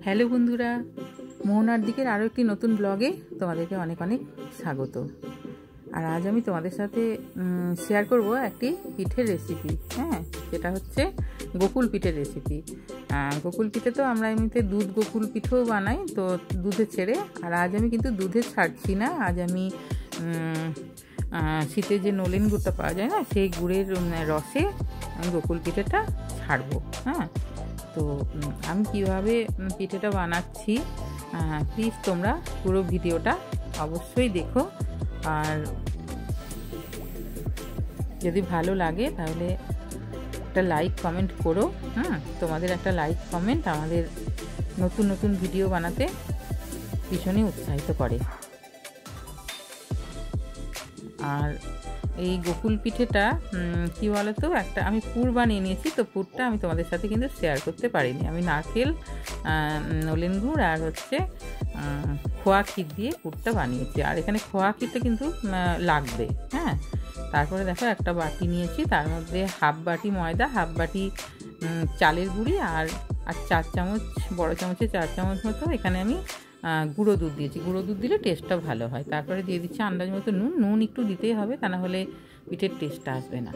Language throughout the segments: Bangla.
হ্যালো বন্ধুরা, মোহনার দিকের আরও একটি নতুন ব্লগে তোমাদেরকে অনেক অনেক স্বাগত। আর আজ আমি তোমাদের সাথে শেয়ার করব একটি পিঠের রেসিপি। যেটা হচ্ছে গোকুল পিঠের রেসিপি। গোকুল পিঠে তো আমরা এমনিতে দুধ গোকুল পিঠেও বানাই, তো দুধে ছেড়ে। আর আজ আমি কিন্তু দুধে ছাড়ছি না, আজ আমি শীতে যে নলেন গুড়টা পাওয়া যায় না, সেই গুড়ের রসে আমি গোকুল পিঠেটা ছাড়বো। তো আমি কীভাবে পিঠেটা বানাচ্ছি প্লিজ তোমরা পুরো ভিডিওটা অবশ্যই দেখো। আর যদি ভালো লাগে তাহলে একটা লাইক কমেন্ট করো। তোমাদের একটা লাইক কমেন্ট আমাদের নতুন নতুন ভিডিও বানাতে ভীষণই উৎসাহিত করে। আর এই গোকুল পিঠেটা কি বলতো, একটা আমি পুর বানিয়ে নিয়েছি, তো পুরটা আমি তোমাদের সাথে কিন্তু শেয়ার করতে পারিনি। আমি নারকেল, নলেন গুড় আর হচ্ছে খোয়া ক্ষীর দিয়ে পুরটা বানিয়েছি। আর এখানে খোয়া ক্ষীরটা কিন্তু লাগবে। তারপরে দেখো একটা বাটি নিয়েছি, তার মধ্যে হাফ বাটি ময়দা, হাফ বাটি চালের গুঁড়ি আর 4 চামচ, বড় চামচে 4 চামচ মতো এখানে আমি গুঁড়ো দুধ দিয়েছি। গুঁড়ো দুধ দিলে টেস্টটা ভালো হয়। তারপরে দিয়ে দিচ্ছি আন্দাজ মতো নুন একটু দিতেই হবে, তা না হলে পিঠের টেস্টটা আসবে না।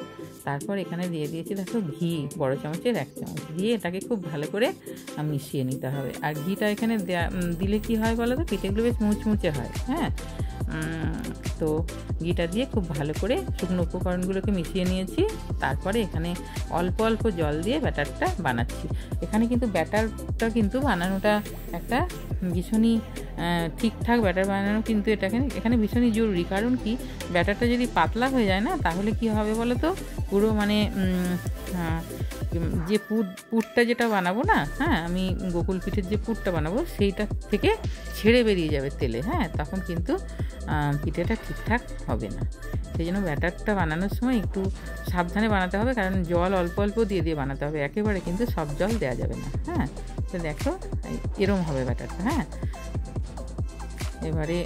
তারপর এখানে দিয়ে দিয়েছি দেখো ঘি, বড় চামচের 1 চামচ দিয়ে এটাকে খুব ভালো করে মিশিয়ে নিতে হবে। আর ঘিটা এখানে দিলে কি হয় বলো তো, পিঠেগুলো বেশ মুচমুচে হয়। তো ঘিটা দিয়ে খুব ভালো করে শুকনো উপকরণগুলোকে মিশিয়ে নিয়েছি। তারপরে এখানে অল্প অল্প জল দিয়ে ব্যাটারটা বানাচ্ছি। এখানে কিন্তু ব্যাটারটা কিন্তু বানানোটা একটা ভীষণই ঠিকঠাক ব্যাটার বানানো কিন্তু এখানে ভীষণই জরুরি। কারণ কি, ব্যাটারটা যদি পাতলা হয়ে যায় না, তাহলে কি হবে বলো তো, পুরো মানে যে পুরটা যেটা বানাবো না, আমি গোকুল পিঠের যে পুরটা বানাবো সেইটা থেকে ছেড়ে বেরিয়ে যাবে তেলে। তখন কিন্তু পিঠেটা ঠিকঠাক হবে না। সেই জন্য ব্যাটারটা বানানোর সময় একটু সাবধানে বানাতে হবে, কারণ জল অল্প অল্প দিয়ে বানাতে হবে, একেবারে কিন্তু সব জল দেওয়া যাবে না। তো দেখো এরম হবে ব্যাটারটা। এবারে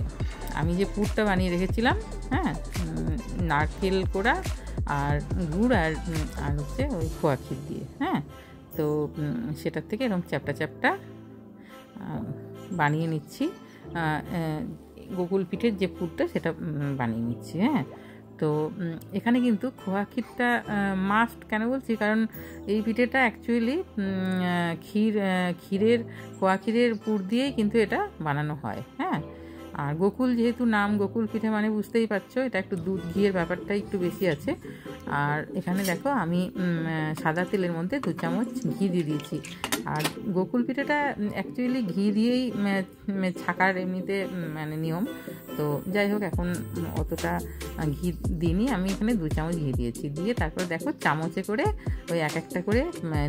আমি যে পুরটা বানিয়ে রেখেছিলাম, নারকেল কোড়া আর গুড় আর হচ্ছে ওই খোয়া ক্ষীর দিয়ে, তো সেটার থেকে এরকম চ্যাপটা চ্যাপটা বানিয়ে নিচ্ছি। গোকুল পিঠের যে পুরটা সেটা বানিয়ে নিচ্ছি। তো এখানে কিন্তু খোয়া ক্ষীরটা মাস্ট কেন বলছি, কারণ এই পিঠেটা অ্যাকচুয়ালি খোয়া ক্ষীরের পুর দিয়েই কিন্তু এটা বানানো হয়। আর গোকুল যেহেতু নাম, গোকুল পিঠে মানে বুঝতেই পারছো, এটা একটু দুধ ঘিয়ের ব্যাপারটা একটু বেশি আছে। আর এখানে দেখো আমি সাদা তেলের মধ্যে 2 চামচ ঘি দিয়ে দিয়েছি। আর গোকুল পিঠেটা অ্যাকচুয়ালি ঘি দিয়েই ছাকার এমনিতে মানে নিয়ম। তো যাই হোক, এখন অতটা ঘি দিইনি, আমি এখানে 2 চামচ ঘি দিয়েছি। দিয়ে তারপরে দেখো চামচে করে ওই এক একটা করে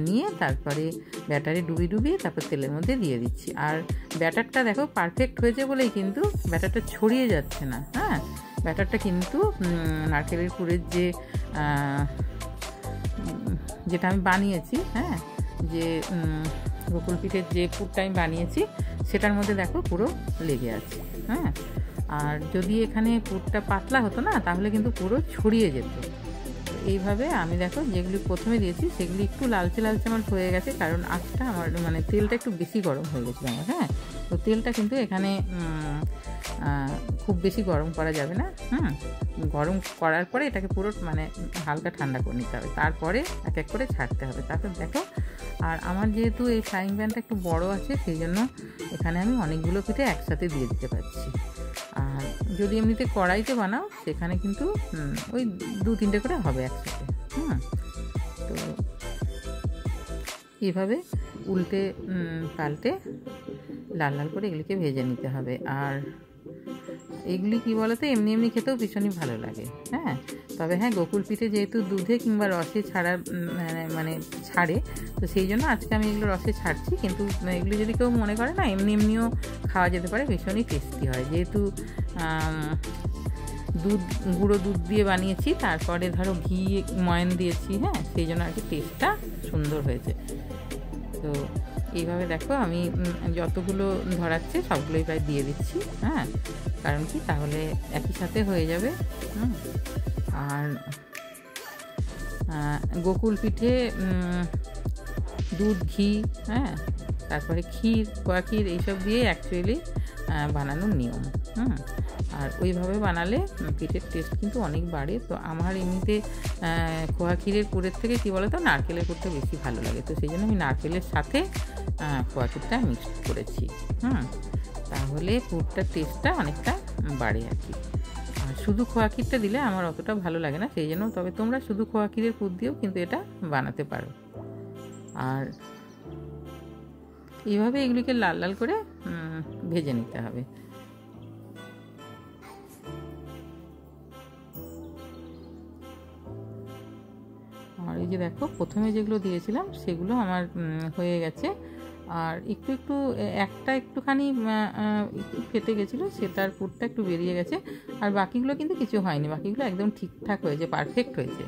নিয়ে তারপরে ব্যাটারে ডুবিয়ে তারপর তেলের মধ্যে দিয়ে দিচ্ছি। আর ব্যাটারটা দেখো পারফেক্ট হয়েছে বলেই কিন্তু ব্যাটারটা ছড়িয়ে যাচ্ছে না। ব্যাটারটা কিন্তু নারকেলের পুরের যেটা আমি বানিয়েছি, যে গোকুল পিঠের যে পুরটা আমি বানিয়েছি সেটার মধ্যে দেখো পুরো লেগে আছে। আর যদি এখানে পুরটা পাতলা হতো না, তাহলে কিন্তু পুরো ছড়িয়ে যেত। এইভাবে আমি দেখো যেগুলি প্রথমে দিয়েছি সেগুলি একটু লালচে লালচে আমার হয়ে গেছে, কারণ আঁচটা আমার মানে তেলটা একটু বেশি গরম হয়ে গেছিলো আমার। তো তেলটা কিন্তু এখানে খুব বেশি গরম করা যাবে না। গরম করার পরে এটাকে পুরো মানে হালকা ঠান্ডা করে নিতে হবে, তারপরে এক এক করে ছাড়তে হবে। তারপর দেখো, আর আমার যেহেতু এই ফ্রাইং প্যানটা একটু বড় আছে, সেই জন্য এখানে আমি অনেকগুলো পিঠে একসাথে দিয়ে দিতে পারছি। আর যদি এমনিতে কড়াইতে বানাও, সেখানে কিন্তু ওই 2-3টে করে হবে একসাথে। তো এইভাবে উল্টে পাল্টে লাল লাল করে এগুলিকে ভেজে নিতে হবে। আর এগুলি কি বলতো, এমনি খেতেও ভীষণই ভালো লাগে। তবে গোকুল পিঠে যেহেতু দুধে কিংবা রসে ছাড়ে, তো সেই জন্য আজকে আমি এগুলো রসে ছাড়ছি। কিন্তু এগুলো যদি কেউ মনে করে না, এমনিও খাওয়া যেতে পারে, ভীষণই টেস্টি হয়। যেহেতু গুঁড়ো দুধ দিয়ে বানিয়েছি, তারপরে ধরো ঘি ময়ান দিয়েছি, সেই জন্য আর কি টেস্টটা সুন্দর হয়েছে। তো এইভাবে দেখো আমি যতগুলো ধরাচ্ছে সবগুলোই প্রায় দিয়ে দিচ্ছি। কারণ কি, তাহলে একই সাথে হয়ে যাবে। আর গোকুল পিঠে দুধ ঘি তারপরে ক্ষীর, খোয়া ক্ষীর এইসব দিয়ে অ্যাকচুয়ালি বানানোর নিয়ম। আর ওইভাবে বানালে পিঠের টেস্ট কিন্তু অনেক বাড়ে। তো আমার এমনিতে খোয়া ক্ষীরের পুরের থেকে কী বলো তো, নারকেলের পুরটা বেশি ভালো লাগে। তো সেই জন্য আমি নারকেলের সাথে খোয়া ক্ষীরটা মিক্সড করেছি। তাহলে পুরটার টেস্টটা অনেকটা বাড়ে আর কি। আর শুধু খোয়া ক্ষীরটা দিলে আমার অতটা ভালো লাগে না, সেই জন্য। তবে তোমরা শুধু খোয়া ক্ষীরের পুর দিয়েও কিন্তু এটা বানাতে পারো। আর এইভাবে এগুলিকে লাল লাল করে ভেজে নিতে হবে। আর এই যে দেখো, প্রথমে যেগুলো দিয়েছিলাম সেগুলো আমার হয়ে গেছে। আর একটু একটুখানি ফেটে গেছিলো, সেটার পুরটা একটু বেরিয়ে গেছে। আর বাকিগুলো কিন্তু কিছু হয়নি, বাকিগুলো একদম ঠিকঠাক হয়েছে, পারফেক্ট হয়েছে।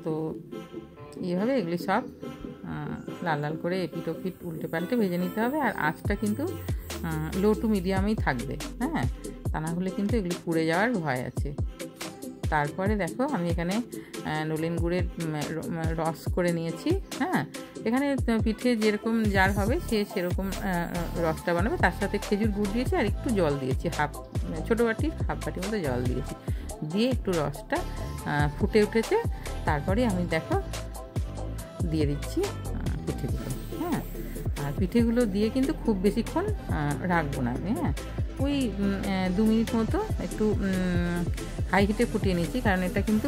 তো এইভাবে এগুলি সব লাল লাল করে এপিট ওপিট উল্টে পাল্টে ভেজে নিতে হবে। আর আঁচটা কিন্তু লো টু মিডিয়ামেই থাকবে, তা না হলে কিন্তু এগুলি পুড়ে যাওয়ার ভয় আছে। তারপরে দেখো, আমি এখানে নলেন গুড়ের রস করে নিয়েছি। এখানে পিঠে যেরকম যার হবে সে সেরকম রসটা বানাবে। তার সাথে খেজুর গুড় দিয়েছি আর একটু জল দিয়েছি, ছোটো বাটির হাফ বাটির মতো জল দিয়েছি, দিয়ে একটু রসটা ফুটে উঠেছে। তারপরে আমি দেখো দিয়ে দিচ্ছি পিঠেগুলো। আর পিঠেগুলো দিয়ে কিন্তু খুব বেশিক্ষণ রাখবো না আমি। ওই 2 মিনিট মতো একটু হাই হিটে ফুটিয়ে নিচ্ছি, কারণ এটা কিন্তু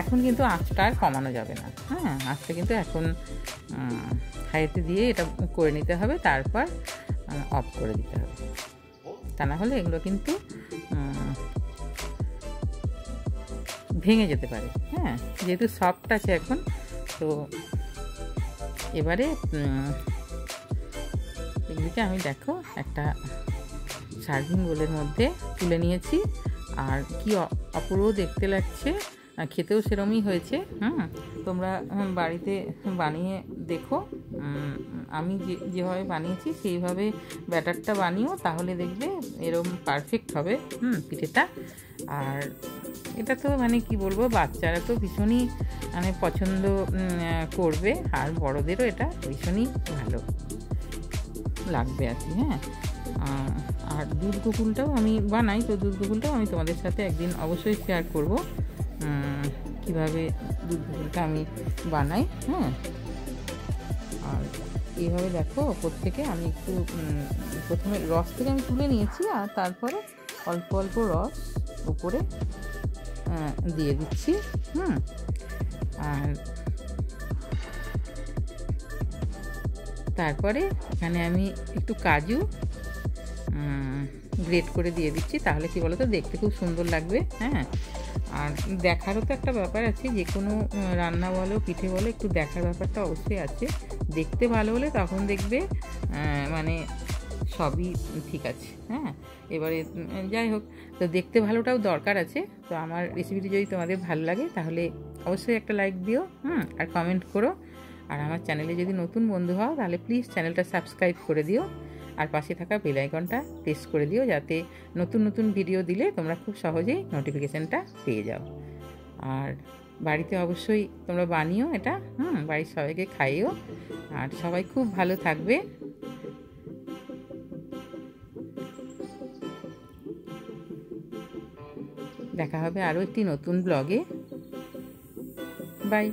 এখন কিন্তু আঁচটা আর কমানো যাবে না। আঁচটা কিন্তু এখন হাইতে দিয়ে এটা করে নিতে হবে, তারপর অফ করে দিতে হবে। তা না হলে এগুলো কিন্তু ভেঙে যেতে পারে। যেহেতু সফট আছে এখন, তো এবারে এগুলিকে আমি দেখো একটা সার্ভিং বোলের মধ্যে তুলে নিয়েছি। আর কি অপূর্ব দেখতে লাগছে, খেতেও সেরমই হয়েছে। তোমরা বাড়িতে বানিয়ে দেখো। আমি যেভাবে বানিয়েছি সেইভাবে ব্যাটারটা বানিও, তাহলে দেখবে এরকম পারফেক্ট হবে পিঠেটা। আর এটা তো মানে কি বলবো, বাচ্চারা তো ভীষণই পছন্দ করবে, আর বড়দেরও এটা ভীষণই ভালো লাগবে আর কি। আর দুধ গোকুলটাও আমি বানাই, তো দুধ গোকুলটাও আমি তোমাদের সাথে একদিন অবশ্যই শেয়ার করব, কিভাবে দুধ গোকুলটা আমি বানাই। আর এইভাবে দেখো, ওপর থেকে আমি একটু প্রথমে রস থেকে আমি তুলে নিয়েছি, আর তারপরে অল্প অল্প রস উপরে দিয়ে দিচ্ছি। আর তারপরে এখানে আমি একটু কাজু গ্রেট করে দিয়ে দিচ্ছি, তাহলে কি বলো তো, দেখতে খুব সুন্দর লাগবে। আর দেখারও তো একটা ব্যাপার আছে, যে কোনো রান্না বলো পিঠে বলো, একটু দেখার ব্যাপারটা অবশ্যই আছে। দেখতে ভালো হলে তখন দেখবে মানে সবই ঠিক আছে। এবারে যাই হোক, তো দেখতে ভালোটাও দরকার আছে। তো আমার রেসিপিটি যদি তোমাদের ভালো লাগে তাহলে অবশ্যই একটা লাইক দিও, আর কমেন্ট করো। আর আমার চ্যানেলে যদি নতুন বন্ধু হও তাহলে প্লিজ চ্যানেলটা সাবস্ক্রাইব করে দিও, আর পাশে থাকা বেল আইকনটা প্রেস করে দিও, যাতে নতুন নতুন ভিডিও দিলে তোমরা খুব সহজেই নোটিফিকেশানটা পেয়ে যাও। আর বাড়িতে অবশ্যই তোমরা বানিও এটা, বাড়ির সবাইকে খাইও। আর সবাই খুব ভালো থাকবে। দেখা হবে আরও একটি নতুন ব্লগে। বাই।